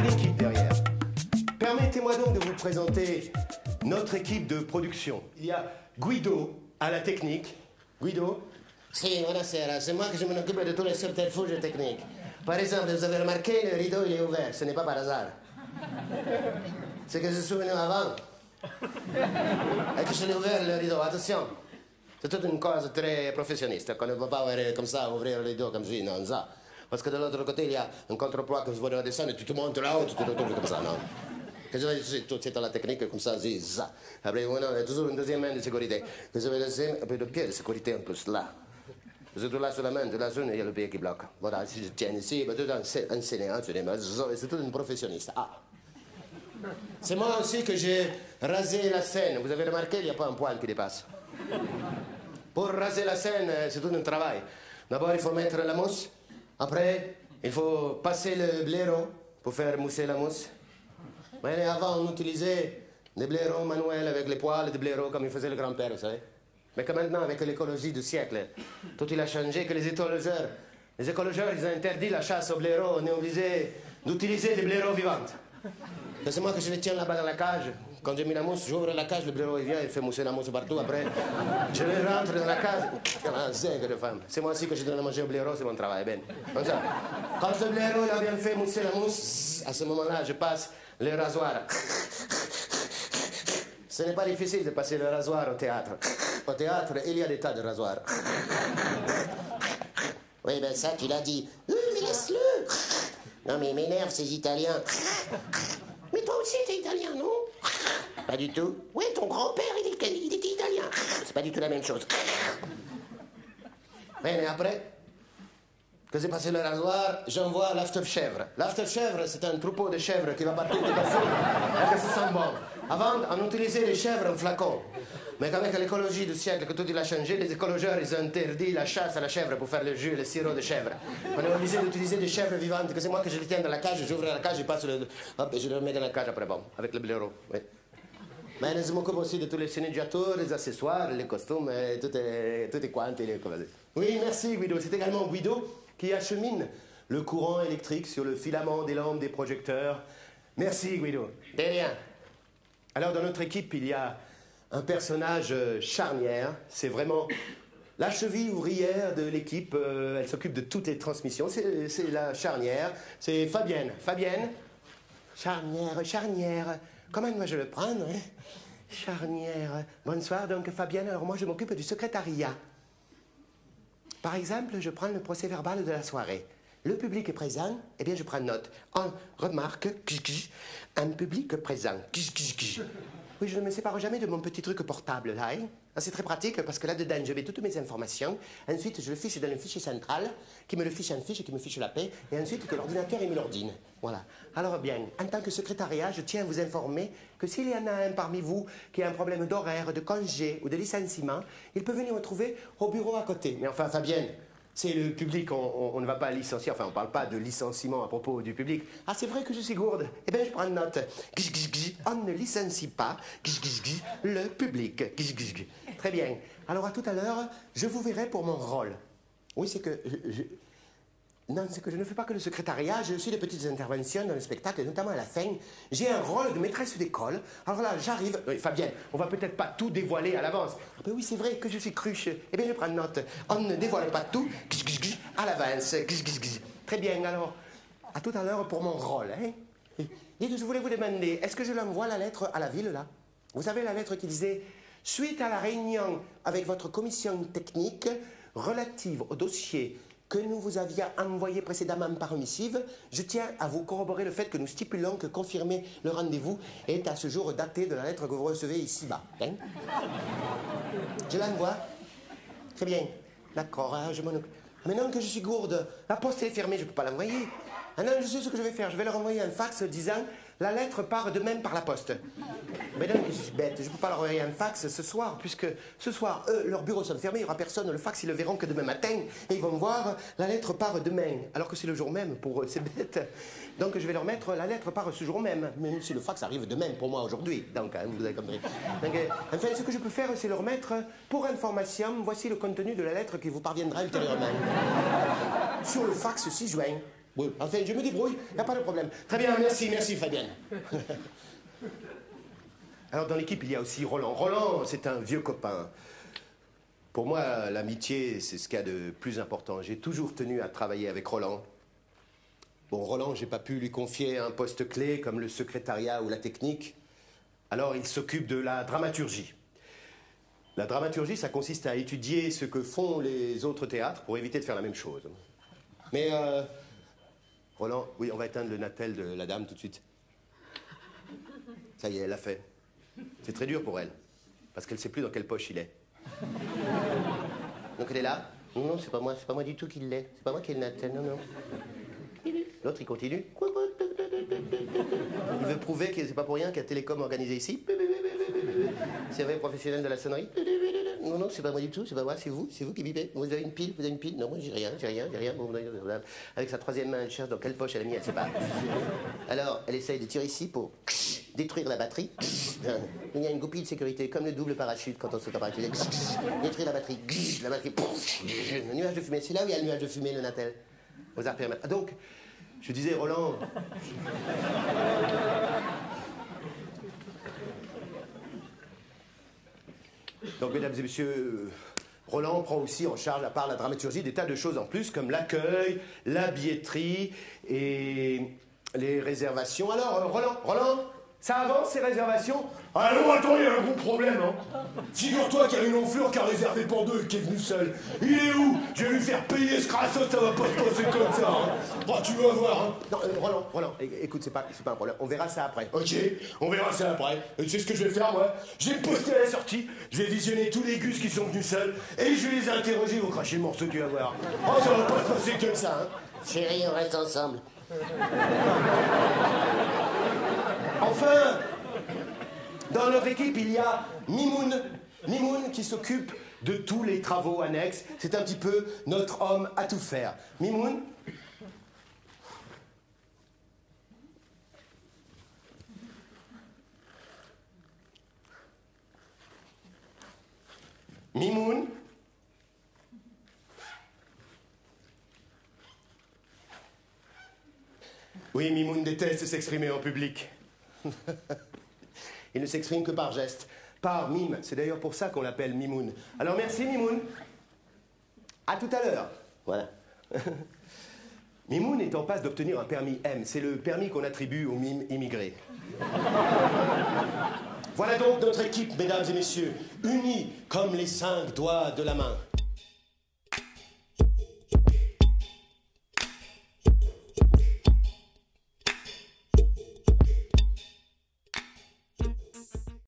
une équipe derrière. Permettez-moi donc de vous présenter notre équipe de production. Il y a Guido à la technique. Guido? Si, buonasera, c'est moi que je m'en occupe de tous les subterfuges techniques. Par exemple, vous avez remarqué, le rideau il est ouvert, ce n'est pas par hasard. C'est que je suis venu avant. Et que je l'ai ouvert le rideau, attention. C'est toute une cause très professionniste, qu'on ne peut pas comme ça ouvrir le rideau comme je non, ça. Parce que de l'autre côté, il y a un contrepoids que je vois descendre et tu te montes là-haut, tu te retrouves comme ça, non? Que je vais laisser tout c'est à la technique comme ça, ça. Après, il y a toujours une deuxième main de sécurité. Que je vais laisser un peu de pied de sécurité en plus, là. Parce que tout là sur la main, de la zone, il y a le pied qui bloque. Voilà, si je tiens ici, tout enseigné, c'est tout une professionniste. Ah. C'est moi aussi que j'ai rasé la scène. Vous avez remarqué, il n'y a pas un poil qui dépasse. Pour raser la scène, c'est tout un travail. D'abord, il faut mettre la mousse. Après, il faut passer le blaireau pour faire mousser la mousse. Mais avant, on utilisait des blaireaux manuels avec les poils de blaireau comme il faisait le grand-père, vous savez. Mais que maintenant, avec l'écologie du siècle, tout il a changé, que les écologeurs, ils ont interdit la chasse aux blaireaux. On est obligé d'utiliser des blaireaux vivantes. C'est moi que je les tiens là-bas dans la cage. Quand j'ai mis la mousse, j'ouvre la cage, le blaireau il vient, il fait mousser la mousse partout. Après, je le rentre dans la cage. Un zègre de femme. C'est moi aussi que je donne à manger au blaireau, c'est mon travail. Ben. Comme ça. Quand le blaireau il a bien fait mousser la mousse, à ce moment-là, je passe le rasoir. Ce n'est pas difficile de passer le rasoir au théâtre. Au théâtre, il y a des tas de rasoirs. Oui, ben ça, tu l'as dit. Mais laisse-le. Non, mais il m'énerve, ces Italiens. Mais toi aussi, t'es italien, non? Pas du tout. Oui, ton grand-père, il était italien. C'est pas du tout la même chose. Mais après que j'ai passé le rasoir, j'envoie l'after-chèvre. L'after-chèvre, c'est un troupeau de chèvres qui va partout de partout et que ça sent bon. Avant, on utilisait les chèvres en flacon. Mais avec l'écologie du siècle, que tout il a changé, les écologeurs, ils ont interdit la chasse à la chèvre pour faire le jus, le sirop de chèvre. On est obligé d'utiliser des chèvres vivantes, que c'est moi que je les tiens dans la cage, j'ouvre la cage, je passe le... Hop, et je le remets dans la cage après, bon, avec le blaireau, oui. Mais je m'occupe aussi de tous les sceneggiatori, les accessoires, les costumes, tout est quanti. Oui, merci Guido. C'est également Guido qui achemine le courant électrique sur le filament des lampes des projecteurs. Merci Guido. De rien. Alors dans notre équipe, il y a un personnage charnière. C'est vraiment la cheville ouvrière de l'équipe. Elle s'occupe de toutes les transmissions. C'est la charnière. C'est Fabienne. Fabienne. Charnière. Comment dois-je le prendre, hein? Charnière. Bonsoir, donc Fabienne. Alors moi, je m'occupe du secrétariat. Par exemple, je prends le procès-verbal de la soirée. Le public est présent, eh bien je prends note. On remarque, un public présent. Oui, je ne me sépare jamais de mon petit truc portable, là. Hein? C'est très pratique parce que là-dedans, je mets toutes mes informations. Ensuite, je le fiche dans le fichier central, qui me le fiche en fiche et qui me fiche la paix. Et ensuite, que l'ordinateur, il me l'ordine. Voilà. Alors bien, en tant que secrétariat, je tiens à vous informer que s'il y en a un parmi vous qui a un problème d'horaire, de congé ou de licenciement, il peut venir me trouver au bureau à côté. Mais enfin, Fabienne, c'est le public, on ne va pas licencier, enfin on ne parle pas de licenciement à propos du public. Ah, c'est vrai que je suis gourde. Eh bien, je prends une note. On ne licencie pas le public. Très bien. Alors, à tout à l'heure, je vous verrai pour mon rôle. Oui, c'est que... Non, c'est que je ne fais pas que le secrétariat, j'ai aussi des petites interventions dans le spectacle, et notamment à la fin. J'ai un rôle de maîtresse d'école. Alors là, j'arrive... Oui, Fabienne, on va peut-être pas tout dévoiler à l'avance. Ah ben oui, c'est vrai que je suis cruche. Eh bien, je prends note. On ne dévoile pas tout à l'avance. Très bien, alors, à tout à l'heure pour mon rôle. Hein? Dites, je voulais vous demander, est-ce que je l'envoie la lettre à la ville, là? Vous savez la lettre qui disait « Suite à la réunion avec votre commission technique relative au dossier que nous vous avions envoyé précédemment par missive, je tiens à vous corroborer le fait que nous stipulons que confirmer le rendez-vous est à ce jour daté de la lettre que vous recevez ici-bas. Hein? Je l'envoie. Très bien. D'accord, hein, je m'en occupe. Maintenant que je suis gourde, la poste est fermée, je ne peux pas l'envoyer. Ah non, je sais ce que je vais faire. Je vais leur envoyer un fax disant « La lettre part de même par la poste ». Mais non, je suis bête. Je ne peux pas leur envoyer un fax ce soir, puisque ce soir, eux, leurs bureaux sont fermés, il n'y aura personne. Le fax, ils le verront que demain matin, et ils vont voir « La lettre part demain ». Alors que c'est le jour même pour eux, c'est bête. Donc je vais leur mettre « La lettre part ce jour même », même si le fax arrive demain pour moi aujourd'hui. Donc, hein, vous avez compris. Donc, enfin, ce que je peux faire, c'est leur mettre « Pour information, voici le contenu de la lettre qui vous parviendra ultérieurement ». Sur le fax 6 juin. Oui, enfin, je me débrouille, il n'y a pas de problème. Très bien, merci, merci Fabienne. Alors, dans l'équipe, il y a aussi Roland. Roland, c'est un vieux copain. Pour moi, l'amitié, c'est ce qu'il y a de plus important. J'ai toujours tenu à travailler avec Roland. Bon, Roland, j'ai pas pu lui confier un poste clé comme le secrétariat ou la technique. Alors, il s'occupe de la dramaturgie. La dramaturgie, ça consiste à étudier ce que font les autres théâtres pour éviter de faire la même chose. Mais, Roland, oui, on va éteindre le Natel de la dame tout de suite. Ça y est, elle l'a fait. C'est très dur pour elle, parce qu'elle ne sait plus dans quelle poche il est. Donc elle est là. Non, non, c'est pas moi du tout qui l'ai. C'est pas moi qui ai le Natel, non, non. L'autre, il continue. Il veut prouver que c'est pas pour rien qu'il y a Télécom organisé ici. C'est vrai, professionnel de la sonnerie. Non, non, c'est pas moi du tout, c'est pas moi, c'est vous qui bipez. Vous avez une pile, Non, moi, j'ai rien. Bon, avec sa troisième main, elle cherche dans quelle poche elle a mis, elle sait pas. Alors, elle essaye de tirer ici pour détruire la batterie. Il y a une goupille de sécurité, comme le double parachute quand on saute en parachute. Détruire la batterie. Le nuage de fumée, c'est là où il y a le nuage de fumée, le Natel. Aux arts permanents. Donc, je disais, Roland... Donc, mesdames et messieurs, Roland prend aussi en charge, à part la dramaturgie, des tas de choses en plus, comme l'accueil, la billetterie et les réservations. Alors, Roland, ça avance, ces réservations? Ah non, attends, il y a un gros problème, hein. Figure-toi qu'il y a une enflure qui a réservé pour deux et qui est venue seule. Il est où? Je vais lui faire payer ce crasso, ça va pas se passer comme ça, hein. Bah, tu vas voir, hein. Non, Roland, écoute, c'est pas un problème. On verra ça après. Ok, on verra ça après. Et tu sais ce que je vais faire, moi? Je vais me poster à la sortie, je vais visionner tous les gus qui sont venus seuls, et je vais les interroger, ils vont cracher le morceau, tu vas voir. Oh, ça va pas se passer comme ça, hein. Chérie, on reste ensemble. Enfin, dans notre équipe, il y a Mimoun. Mimoun qui s'occupe de tous les travaux annexes. C'est un petit peu notre homme à tout faire. Mimoun. Mimoun. Oui, Mimoun déteste s'exprimer en public. Il ne s'exprime que par geste, par mime. C'est d'ailleurs pour ça qu'on l'appelle Mimoun. Alors merci, Mimoun. À tout à l'heure. Voilà. Mimoun est en passe d'obtenir un permis M. C'est le permis qu'on attribue aux mimes immigrés. Voilà donc notre équipe, mesdames et messieurs, unie comme les 5 doigts de la main.